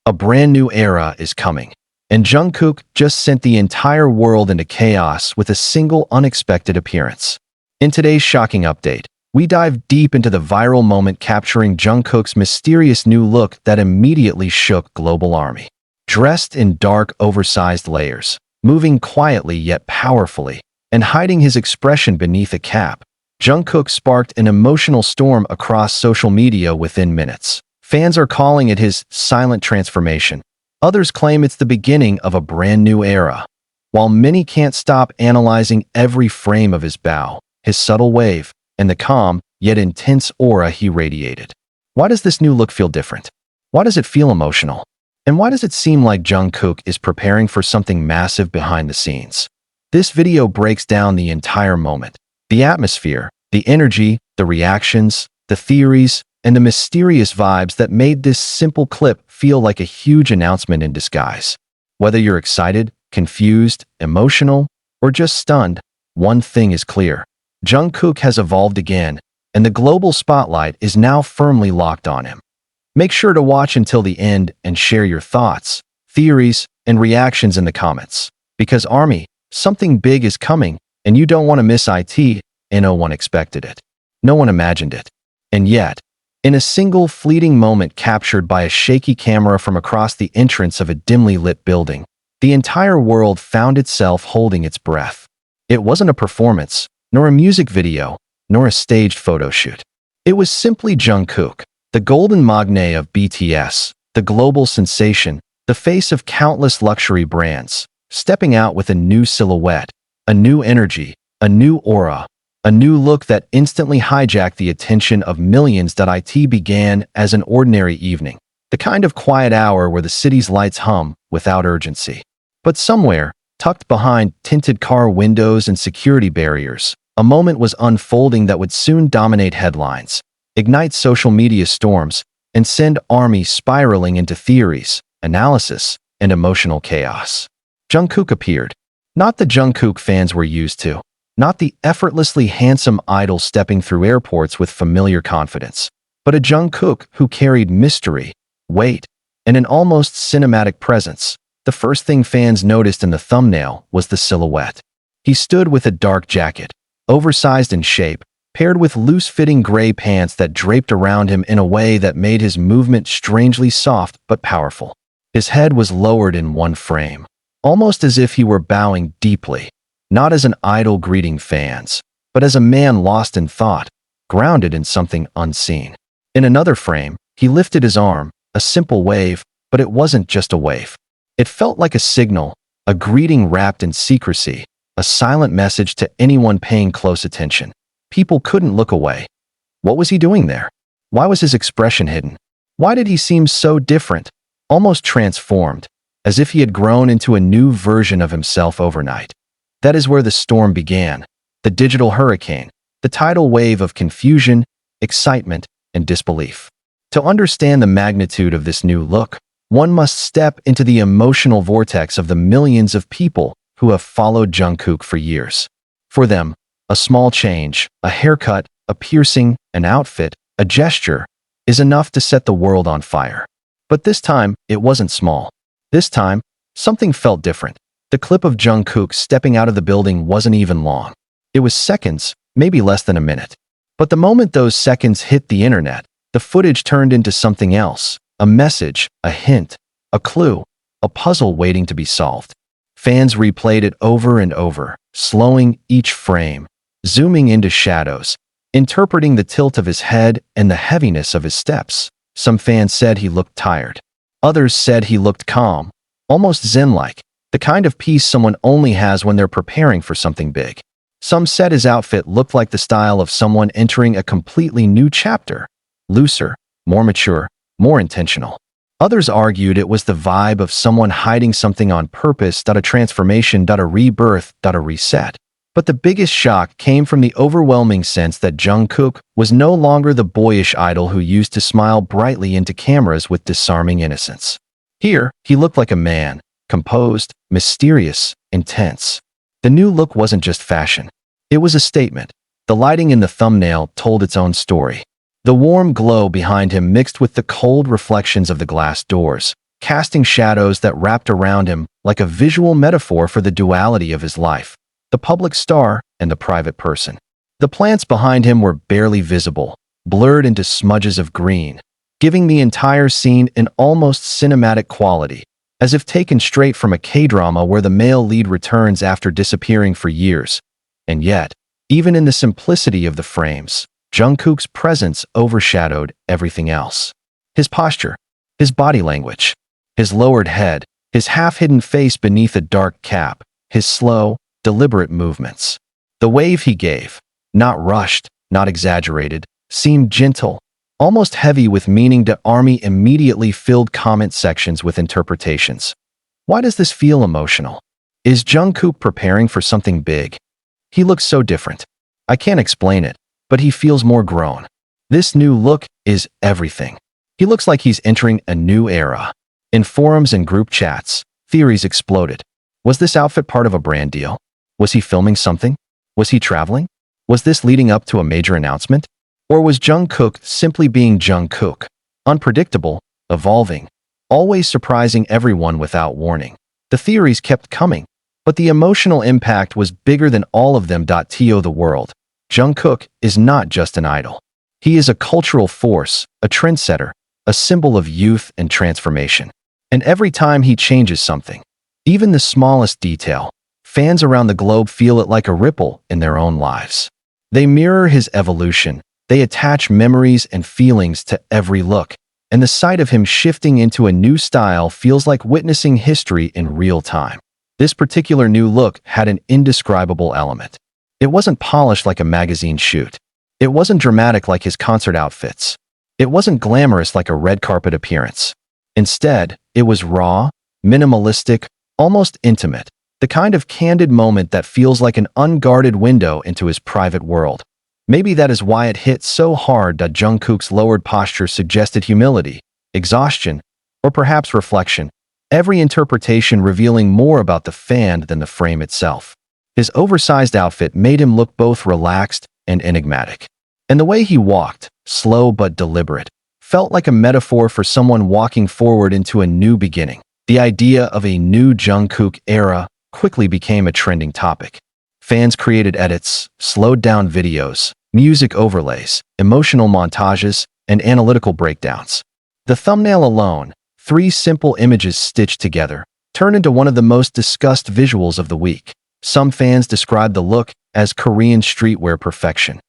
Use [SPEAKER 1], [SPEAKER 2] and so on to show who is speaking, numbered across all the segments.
[SPEAKER 1] A brand new era is coming. And Jungkook just sent the entire world into chaos with a single unexpected appearance. In today's shocking update, we dive deep into the viral moment capturing Jungkook's mysterious new look that immediately shook global ARMY. Dressed in dark, oversized layers, moving quietly yet powerfully, and hiding his expression beneath a cap, Jungkook sparked an emotional storm across social media within minutes. Fans are calling it his silent transformation. Others claim it's the beginning of a brand new era. While many can't stop analyzing every frame of his bow, his subtle wave, and the calm, yet intense aura he radiated. Why does this new look feel different? Why does it feel emotional? And why does it seem like Jungkook is preparing for something massive behind the scenes? This video breaks down the entire moment. The atmosphere, the energy, the reactions, the theories, and the mysterious vibes that made this simple clip feel like a huge announcement in disguise. Whether you're excited, confused, emotional, or just stunned, one thing is clear. Jungkook has evolved again, and the global spotlight is now firmly locked on him. Make sure to watch until the end and share your thoughts, theories, and reactions in the comments. Because ARMY, something big is coming, and you don't want to miss it, and no one expected it. No one imagined it. And yet, in a single fleeting moment captured by a shaky camera from across the entrance of a dimly lit building, the entire world found itself holding its breath. It wasn't a performance, nor a music video, nor a staged photo shoot. It was simply Jungkook, the golden magne of BTS, the global sensation, the face of countless luxury brands, stepping out with a new silhouette, a new energy, a new aura, a new look that instantly hijacked the attention of millions. It began as an ordinary evening, the kind of quiet hour where the city's lights hum without urgency. But somewhere, tucked behind tinted car windows and security barriers, a moment was unfolding that would soon dominate headlines, ignite social media storms, and send ARMY spiraling into theories, analysis, and emotional chaos. Jungkook appeared. Not the Jungkook fans were used to. Not the effortlessly handsome idol stepping through airports with familiar confidence, but a Jungkook who carried mystery, weight, and an almost cinematic presence. The first thing fans noticed in the thumbnail was the silhouette. He stood with a dark jacket, oversized in shape, paired with loose-fitting gray pants that draped around him in a way that made his movement strangely soft but powerful. His head was lowered in one frame, almost as if he were bowing deeply, not as an idol greeting fans, but as a man lost in thought, grounded in something unseen. In another frame, he lifted his arm, a simple wave, but it wasn't just a wave. It felt like a signal, a greeting wrapped in secrecy, a silent message to anyone paying close attention. People couldn't look away. What was he doing there? Why was his expression hidden? Why did he seem so different, almost transformed, as if he had grown into a new version of himself overnight? That is where the storm began, the digital hurricane, the tidal wave of confusion, excitement, and disbelief. To understand the magnitude of this new look, one must step into the emotional vortex of the millions of people who have followed Jungkook for years. For them, a small change, a haircut, a piercing, an outfit, a gesture, is enough to set the world on fire. But this time, it wasn't small. This time, something felt different. The clip of Jungkook stepping out of the building wasn't even long. It was seconds, maybe less than a minute. But the moment those seconds hit the internet, the footage turned into something else. A message, a hint, a clue, a puzzle waiting to be solved. Fans replayed it over and over, slowing each frame, zooming into shadows, interpreting the tilt of his head and the heaviness of his steps. Some fans said he looked tired. Others said he looked calm, almost zen-like, the kind of peace someone only has when they're preparing for something big. Some said his outfit looked like the style of someone entering a completely new chapter, looser, more mature, more intentional. Others argued it was the vibe of someone hiding something on purpose, a transformation, a rebirth, a reset. But the biggest shock came from the overwhelming sense that Jungkook was no longer the boyish idol who used to smile brightly into cameras with disarming innocence. Here, he looked like a man, composed, mysterious, intense. The new look wasn't just fashion. It was a statement. The lighting in the thumbnail told its own story. The warm glow behind him mixed with the cold reflections of the glass doors, casting shadows that wrapped around him like a visual metaphor for the duality of his life, the public star and the private person. The plants behind him were barely visible, blurred into smudges of green, giving the entire scene an almost cinematic quality, as if taken straight from a K-drama where the male lead returns after disappearing for years. And yet, even in the simplicity of the frames, Jungkook's presence overshadowed everything else. His posture, his body language, his lowered head, his half-hidden face beneath a dark cap, his slow, deliberate movements. The wave he gave, not rushed, not exaggerated, seemed gentle, almost heavy with meaning. The army immediately filled comment sections with interpretations. Why does this feel emotional? Is Jungkook preparing for something big? He looks so different. I can't explain it, but he feels more grown. This new look is everything. He looks like he's entering a new era. In forums and group chats, theories exploded. Was this outfit part of a brand deal? Was he filming something? Was he traveling? Was this leading up to a major announcement? Or was Jungkook simply being Jungkook? Unpredictable, evolving, always surprising everyone without warning. The theories kept coming, but the emotional impact was bigger than all of them. To the world, Jungkook is not just an idol. He is a cultural force, a trendsetter, a symbol of youth and transformation. And every time he changes something, even the smallest detail, fans around the globe feel it like a ripple in their own lives. They mirror his evolution. They attach memories and feelings to every look, and the sight of him shifting into a new style feels like witnessing history in real time. This particular new look had an indescribable element. It wasn't polished like a magazine shoot. It wasn't dramatic like his concert outfits. It wasn't glamorous like a red carpet appearance. Instead, it was raw, minimalistic, almost intimate, the kind of candid moment that feels like an unguarded window into his private world. Maybe that is why it hit so hard. That Jungkook's lowered posture suggested humility, exhaustion, or perhaps reflection, every interpretation revealing more about the fan than the frame itself. His oversized outfit made him look both relaxed and enigmatic. And the way he walked, slow but deliberate, felt like a metaphor for someone walking forward into a new beginning. The idea of a new Jungkook era quickly became a trending topic. Fans created edits, slowed down videos, music overlays, emotional montages, and analytical breakdowns. The thumbnail alone, 3 simple images stitched together, turned into one of the most discussed visuals of the week. Some fans described the look as Korean streetwear perfection.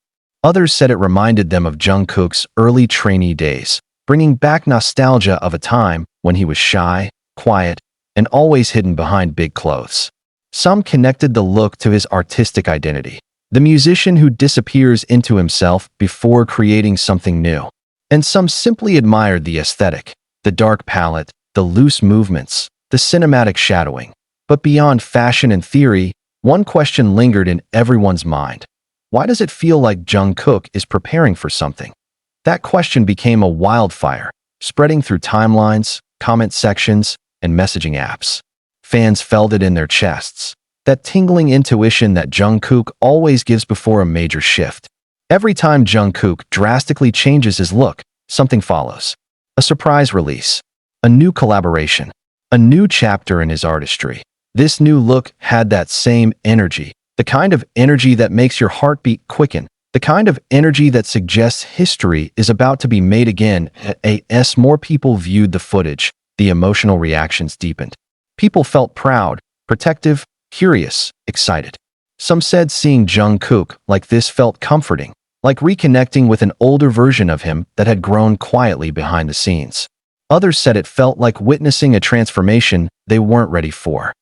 [SPEAKER 1] Others said it reminded them of Jungkook's early trainee days, bringing back nostalgia of a time when he was shy, quiet, and always hidden behind big clothes. Some connected the look to his artistic identity, the musician who disappears into himself before creating something new. And some simply admired the aesthetic, the dark palette, the loose movements, the cinematic shadowing. But beyond fashion and theory, one question lingered in everyone's mind. Why does it feel like Jungkook is preparing for something? That question became a wildfire, spreading through timelines, comment sections, and messaging apps. Fans felt it in their chests, that tingling intuition that Jungkook always gives before a major shift. Every time Jungkook drastically changes his look, something follows. A surprise release, a new collaboration, a new chapter in his artistry. This new look had that same energy, the kind of energy that makes your heartbeat quicken, the kind of energy that suggests history is about to be made again. As more people viewed the footage, the emotional reactions deepened. People felt proud, protective, curious, excited. Some said seeing Jungkook like this felt comforting, like reconnecting with an older version of him that had grown quietly behind the scenes. Others said it felt like witnessing a transformation they weren't ready for.